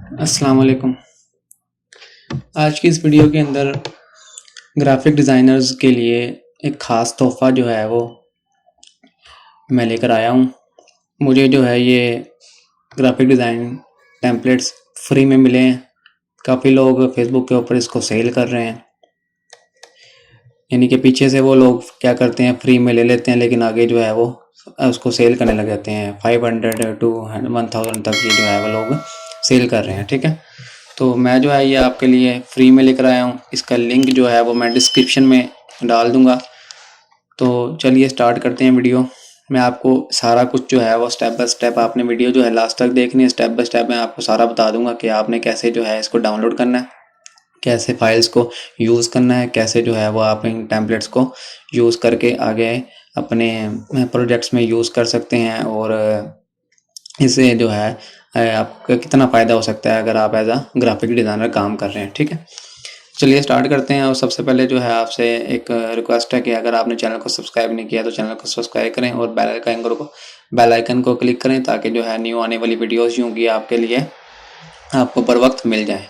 अस्सलाम वालेकुम। आज की इस वीडियो के अंदर ग्राफिक डिज़ाइनर्स के लिए एक ख़ास तोहफ़ा जो है वो मैं लेकर आया हूँ। मुझे जो है ये ग्राफिक डिज़ाइन टेम्पलेट्स फ्री में मिले हैं। काफ़ी लोग फेसबुक के ऊपर इसको सेल कर रहे हैं, यानी कि पीछे से वो लोग क्या करते हैं, फ्री में ले लेते हैं, लेकिन आगे जो है वो उसको सेल करने लग जाते हैं। 500 टू 1000 तक ये जो है वो लोग सेल कर रहे हैं। ठीक है, तो मैं जो है ये आपके लिए फ्री में लेकर आया हूँ। इसका लिंक जो है वो मैं डिस्क्रिप्शन में डाल दूँगा। तो चलिए स्टार्ट करते हैं वीडियो। मैं आपको सारा कुछ जो है वो स्टेप बाय स्टेप, आपने वीडियो जो है लास्ट तक देखनी है। स्टेप बाय स्टेप मैं आपको सारा बता दूंगा कि आपने कैसे जो है इसको डाउनलोड करना है, कैसे फाइल्स को यूज़ करना है, कैसे जो है वो आप इन टेम्पलेट्स को यूज़ करके आगे अपने प्रोजेक्ट्स में यूज़ कर सकते हैं। और इससे जो है आपका कितना फ़ायदा हो सकता है अगर आप एज अ ग्राफिक डिज़ाइनर काम कर रहे हैं। ठीक है, चलिए स्टार्ट करते हैं। और सबसे पहले जो है आपसे एक रिक्वेस्ट है कि अगर आपने चैनल को सब्सक्राइब नहीं किया तो चैनल को सब्सक्राइब करें और बेल आइकन को क्लिक करें, ताकि जो है न्यू आने वाली वीडियोस यूँ कि आपके लिए आपको बर वक्त मिल जाए।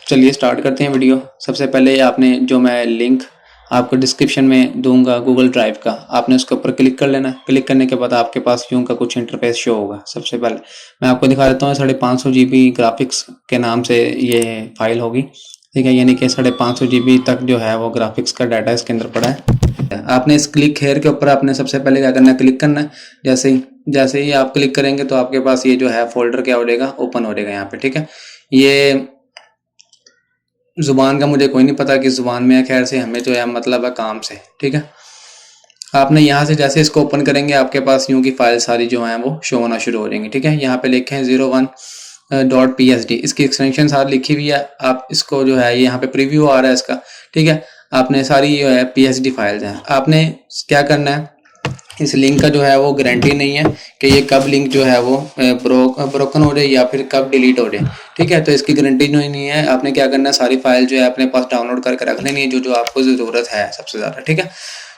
चलिए स्टार्ट करते हैं वीडियो। सबसे पहले आपने जो मैं लिंक आपको डिस्क्रिप्शन में दूंगा गूगल ड्राइव का, आपने उसके ऊपर क्लिक कर लेना। क्लिक करने के बाद आपके पास यूं का कुछ इंटरफेस शो होगा। सबसे पहले मैं आपको दिखा देता हूँ। 550 GB ग्राफिक्स के नाम से ये फाइल होगी। ठीक है, यानी कि 550 GB तक जो है वो ग्राफिक्स का डाटा इसके अंदर पड़ा है। आपने इस क्लिक हेयर के ऊपर आपने सबसे पहले क्या करना है, क्लिक करना है। जैसे ही आप क्लिक करेंगे तो आपके पास ये जो है फोल्डर क्या हो जाएगा, ओपन हो जाएगा यहाँ पे। ठीक है, ये जुबान का मुझे कोई नहीं पता कि जुबान में है, खैर से हमें जो है मतलब है काम से। ठीक है, आपने यहाँ से जैसे इसको ओपन करेंगे आपके पास यूं की फाइल सारी जो है वो शो होना शुरू हो जाएंगी। ठीक है, यहाँ पे लिखे हैं 01.psd, इसकी एक्सटेंशन सारी लिखी हुई है। आप इसको जो है यहाँ पे प्रीव्यू आ रहा है इसका। ठीक है, आपने सारी जो है psd फाइल्स हैं। आपने क्या करना है, इस लिंक का जो है वो गारंटी नहीं है कि ये कब लिंक जो है वो ब्रोकन हो जाए या फिर कब डिलीट हो जाए। ठीक है, तो इसकी गारंटी जो नहीं है। आपने क्या करना है, सारी फाइल जो है अपने पास डाउनलोड करके रख लेनी है, जो जो आपको ज़रूरत है सबसे ज़्यादा। ठीक है,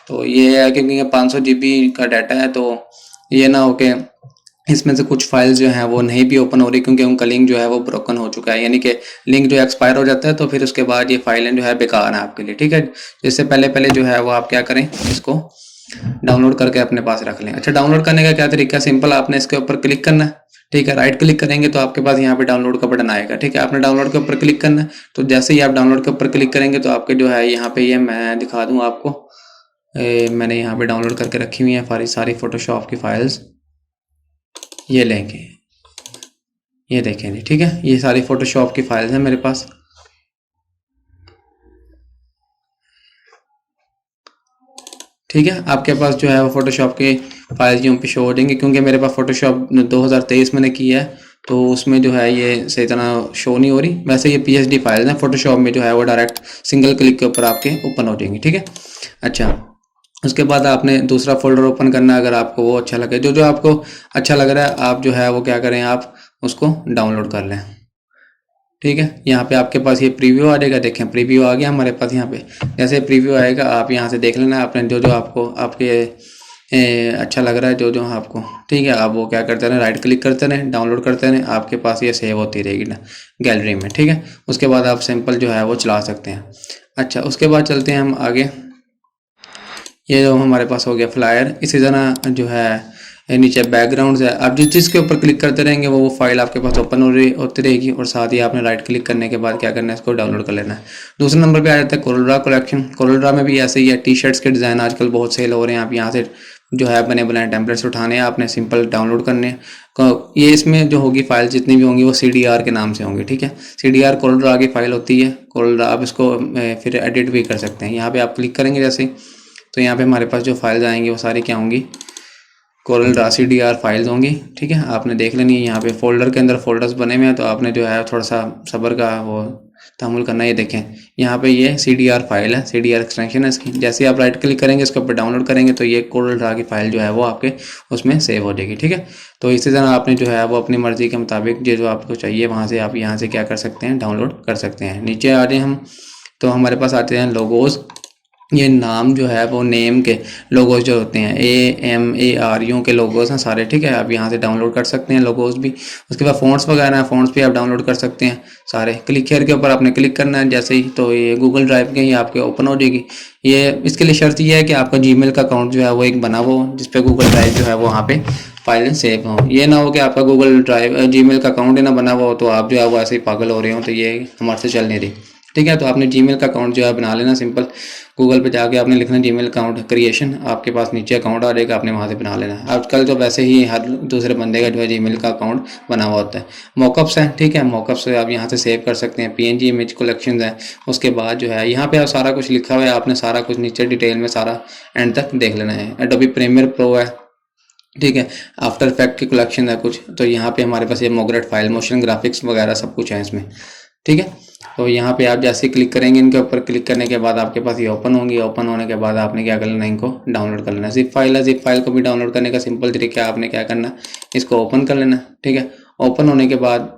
तो ये है क्योंकि 500 GB का डाटा है, तो ये ना हो के इसमें से कुछ फाइल्स जो हैं वो नहीं भी ओपन हो रही, क्योंकि उनका लिंक जो है वो ब्रोकन हो चुका है। यानी कि लिंक जो एक्सपायर हो जाता है तो फिर उसके बाद ये फाइलें जो है बेकार है आपके लिए। ठीक है, इससे पहले पहले जो है वो आप क्या करें, इसको डाउनलोड करके अपने पास रख लें। अच्छा, डाउनलोड करने का क्या तरीका, सिंपल, आपने इसके ऊपर क्लिक करना है। ठीक है, राइट क्लिक करेंगे तो आपके पास यहाँ पे डाउनलोड का बटन आएगा। ठीक है, आपने डाउनलोड के ऊपर क्लिक करना है। तो जैसे ही आप डाउनलोड के ऊपर क्लिक करेंगे तो आपके जो है यहाँ पे ये मैं दिखा दूँ आपको, मैंने यहाँ पे डाउनलोड करके रखी हुई है सारी फोटोशॉप की फाइल्स। ये लेंगे, ये देखें जी। ठीक है, ये सारी फोटोशॉप की फाइल्स हैं मेरे पास। ठीक है, आपके पास जो है वो फोटोशॉप की फाइल्स यूँ पे शो हो जाएंगी, क्योंकि मेरे पास फोटोशॉप 2023 मैंने की है, तो उसमें जो है ये सही तरह शो नहीं हो रही। वैसे ये psd फाइल्स हैं, फोटोशॉप में जो है वो डायरेक्ट सिंगल क्लिक के ऊपर आपके ओपन हो जाएंगी। ठीक है, अच्छा, उसके बाद आपने दूसरा फोल्डर ओपन करना है। अगर आपको वो अच्छा लगे, जो जो आपको अच्छा लग रहा है, आप जो है वो क्या करें, आप उसको डाउनलोड कर लें। ठीक है, यहाँ पे आपके पास ये प्रीव्यू आ जाएगा। देखें, प्रीव्यू आ गया हमारे पास। यहाँ पे जैसे प्रीव्यू आएगा आप यहाँ से देख लेना आपने जो जो आपको आपके अच्छा लग रहा है, जो जो आपको। ठीक है, आप वो क्या करते रहें, राइट क्लिक करते रहें, डाउनलोड करते रहें, आपके पास ये सेव होती रहेगी ना गैलरी में। ठीक है, उसके बाद आप सिंपल जो है वो चला सकते हैं। अच्छा, उसके बाद चलते हैं हम आगे। ये जो हमारे पास हो गया फ्लायर, इसी तरह जो है नीचे बैकग्राउंड्स है। आप जिस चीज़ के ऊपर क्लिक करते रहेंगे वो फाइल आपके पास ओपन होती रहेगी, और साथ ही आपने राइट क्लिक करने के बाद क्या करना है, इसको डाउनलोड कर लेना है। दूसरे नंबर पे आ जाता है Corel Draw collection. Corel Draw में भी ऐसे ही है, टी शर्ट्स के डिज़ाइन आजकल बहुत सेल हो रहे हैं। आप यहाँ से जो है बने बनाए टेम्पलेट्स उठाने हैं, आपने सिंपल डाउनलोड करने हैं। ये इसमें जो होगी फाइल जितनी भी होंगी वो CDR के नाम से होंगी। ठीक है, CDR कोरल ड्रा की फाइल होती है। कोरल ड्रा आप इसको फिर एडिट भी कर सकते हैं। यहाँ पे आप क्लिक करेंगे जैसे, तो यहाँ पे हमारे पास जो फाइल्स आएंगी वो सारी क्या होंगी, कोरल ड्रा CDR फाइल्स होंगी। ठीक है, आपने देख लेनी है। यहाँ पे फोल्डर के अंदर फोल्डर्स बने हुए हैं, तो आपने जो है थोड़ा सा सब्र का वो तहमुल करना है। ये देखें, यहाँ पे ये CDR फाइल है, CDR एक्सटेंशन है इसकी। जैसे आप राइट क्लिक करेंगे, इसके ऊपर डाउनलोड करेंगे, तो ये कोरल ड्रा की फाइल जो है वो आपके उसमें सेव हो जाएगी। ठीक है, तो इसी तरह आपने जो है वो अपनी मर्ज़ी के मुताबिक जो जो आपको चाहिए वहाँ से आप यहाँ से क्या कर सकते हैं, डाउनलोड कर सकते हैं। नीचे आ जाए हम, तो हमारे पास आते हैं लोगोज़। ये नाम जो है वो नेम के लोगोज जो होते हैं AMARU के लोगोज हैं सारे, ठीक है। आप यहाँ से डाउनलोड कर सकते हैं लोगोज भी। उसके बाद फ़ॉन्ट्स वगैरह हैं, फ़ॉन्ट्स भी आप डाउनलोड कर सकते हैं सारे। क्लिक हेयर के ऊपर आपने क्लिक करना है जैसे ही, तो ये गूगल ड्राइव के ही आपके ओपन हो जाएगी। ये इसके लिए शर्त ये है कि आपका जीमेल का अकाउंट जो है वो एक बना हो जिस पे गूगल ड्राइव जो है वो वहाँ पे फाइलें सेव हों। ये ना हो कि आपका गूगल ड्राइव जीमेल का अकाउंट ही ना बना हुआ हो तो आप जो है वो ऐसे ही पागल हो रहे हो, तो ये हमारे से चल नहीं रही, ठीक है। तो आपने जीमेल का अकाउंट जो है बना लेना सिंपल। गूगल पे जाके आपने लिखना जीमेल अकाउंट क्रिएशन, आपके पास नीचे अकाउंट आ जाएगा, आपने वहाँ से बना लेना। आजकल तो वैसे ही हर दूसरे बंदे का जो है जीमेल का अकाउंट बना हुआ होता है। मॉकअप्स हैं, ठीक है। मॉकअप्स आप यहाँ से सेव कर सकते हैं, PNG इमेज कलेक्शन है। उसके बाद जो है यहाँ पे आप सारा कुछ लिखा हुआ है, आपने सारा कुछ नीचे डिटेल में सारा एंड तक देख लेना है। एडोबी प्रीमियर प्रो है, ठीक है। आफ्टर इफेक्ट की कलेक्शन है कुछ, तो यहाँ पे हमारे पास ये मोग्रेट फाइल, मोशन ग्राफिक्स वगैरह सब कुछ है इसमें, ठीक है। तो यहाँ पे आप जैसे क्लिक करेंगे इनके ऊपर, क्लिक करने के बाद आपके पास ये ओपन होंगी। ओपन होने के बाद आपने क्या कर लेना, इनको डाउनलोड कर लेना। जिप फाइल है, जिप फाइल को भी डाउनलोड करने का सिंपल तरीका है, आपने क्या करना, इसको ओपन कर लेना, ठीक है। ओपन होने के बाद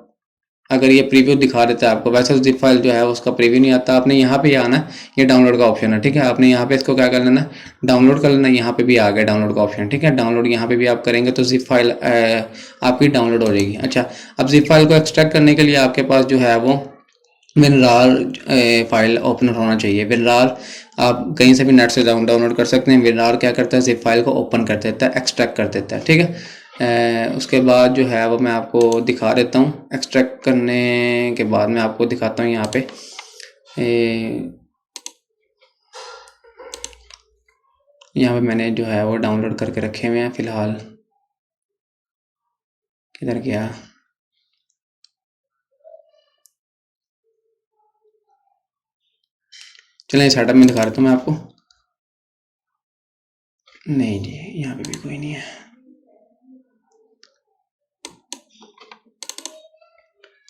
अगर ये प्रीव्यू दिखा देता है आपको, वैसे जिप फाइल जो है उसका प्रीव्यू नहीं आता, आपने यहाँ पे आना है, ये डाउनलोड का ऑप्शन है, ठीक है। आपने यहाँ पे इसको क्या कर लेना, डाउनलोड कर लेना। यहाँ पे भी आ गया डाउनलोड का ऑप्शन, ठीक है। डाउनलोड यहाँ पे भी आप करेंगे तो जिप फाइल आपकी डाउनलोड हो जाएगी। अच्छा, अब जिप फाइल को एक्सट्रैक्ट करने के लिए आपके पास जो है वो विनरार फाइल ओपनर होना चाहिए। विनरार आप कहीं से भी नेट से डाउनलोड कर सकते हैं। विनरार क्या करता है, जिप फाइल को ओपन कर देता है, एक्सट्रैक्ट कर देता है, ठीक है। उसके बाद जो है वो मैं आपको दिखा देता हूँ। एक्सट्रैक्ट करने के बाद मैं आपको दिखाता हूँ यहाँ पे यहाँ पे मैंने जो है वो डाउनलोड करके रखे हुए हैं फ़िलहाल। किधर गया, चलें सेटअप में दिखा देता हूँ मैं आपको। नहीं जी, यहाँ पे भी कोई नहीं है।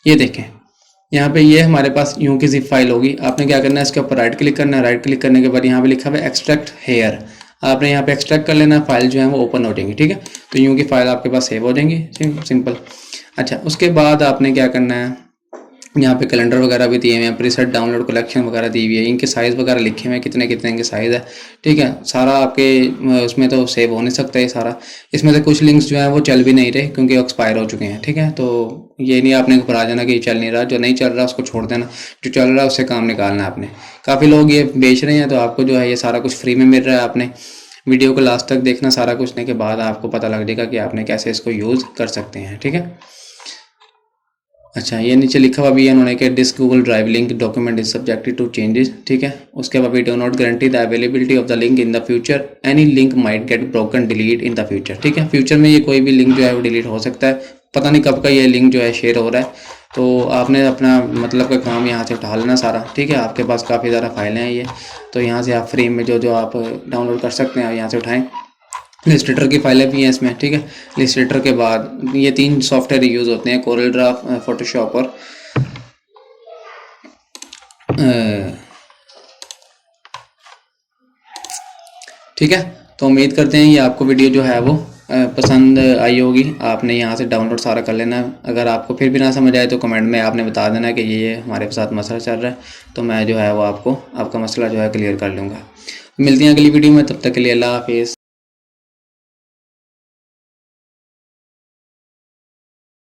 ये देखें, यहाँ पे ये हमारे पास यूं की जिप फाइल होगी। आपने क्या करना है, इसके ऊपर राइट क्लिक करना है। राइट क्लिक करने के बाद यहाँ पे लिखा हुआ है एक्सट्रैक्ट हेयर, आपने यहाँ पे एक्सट्रैक्ट कर लेना। फाइल जो है वो ओपन हो जाएंगी, ठीक है। तो यूं की फाइल आपके पास सेव हो जाएंगी, सिंपल। अच्छा, उसके बाद आपने क्या करना है, यहाँ पे कैलेंडर वगैरह भी दिए हुए हैं, प्रीसेट डाउनलोड कलेक्शन वगैरह दी हुई है, इनके साइज़ वगैरह लिखे हुए हैं, कितने कितने इनके साइज़ है, ठीक है। सारा आपके उसमें तो सेव हो नहीं सकता है सारा। इसमें से कुछ लिंक्स जो हैं वो चल भी नहीं रहे क्योंकि एक्सपायर हो चुके हैं, ठीक है। तो ये नहीं आपने घबरा जाना कि चल नहीं रहा, जो नहीं चल रहा उसको छोड़ देना, जो चल रहा है उससे काम निकालना है आपने। काफ़ी लोग ये बेच रहे हैं, तो आपको जो है ये सारा कुछ फ्री में मिल रहा है। आपने वीडियो को लास्ट तक देखना, सारा कुछ देखने के बाद आपको पता लग जाएगा कि आपने कैसे इसको यूज़ कर सकते हैं, ठीक है। अच्छा, ये नीचे लिखा हुआ भी है उन्होंने कि this Google drive link document is subjected to changes, ठीक है। उसके बाद we do not guarantee the availability of the link in the future, any link might get broken delete in the future, ठीक है। फ्यूचर में ये कोई भी लिंक जो है वो डिलीट हो सकता है, पता नहीं कब का ये लिंक जो है शेयर हो रहा है। तो आपने अपना मतलब का काम यहाँ से उठा लेना सारा, ठीक है। आपके पास काफ़ी ज़्यादा फाइलें हैं ये, तो यहाँ से आप फ्री में जो जो आप डाउनलोड कर सकते हैं यहाँ से उठाएँ। इलस्ट्रेटर की फाइलें भी हैं इसमें, ठीक है। इलस्ट्रेटर के बाद ये 3 सॉफ्टवेयर यूज़ होते हैं, कोरल ड्रा, फोटोशॉप और ठीक है। तो उम्मीद करते हैं ये आपको वीडियो जो है वो पसंद आई होगी। आपने यहाँ से डाउनलोड सारा कर लेना है। अगर आपको फिर भी ना समझ आए तो कमेंट में आपने बता देना कि ये हमारे साथ मसला चल रहा है, तो मैं जो है वो आपको आपका मसला जो है क्लियर कर लूँगा। मिलती हैं अगली वीडियो में, तब तक के लिए अल्लाह हाफिज़।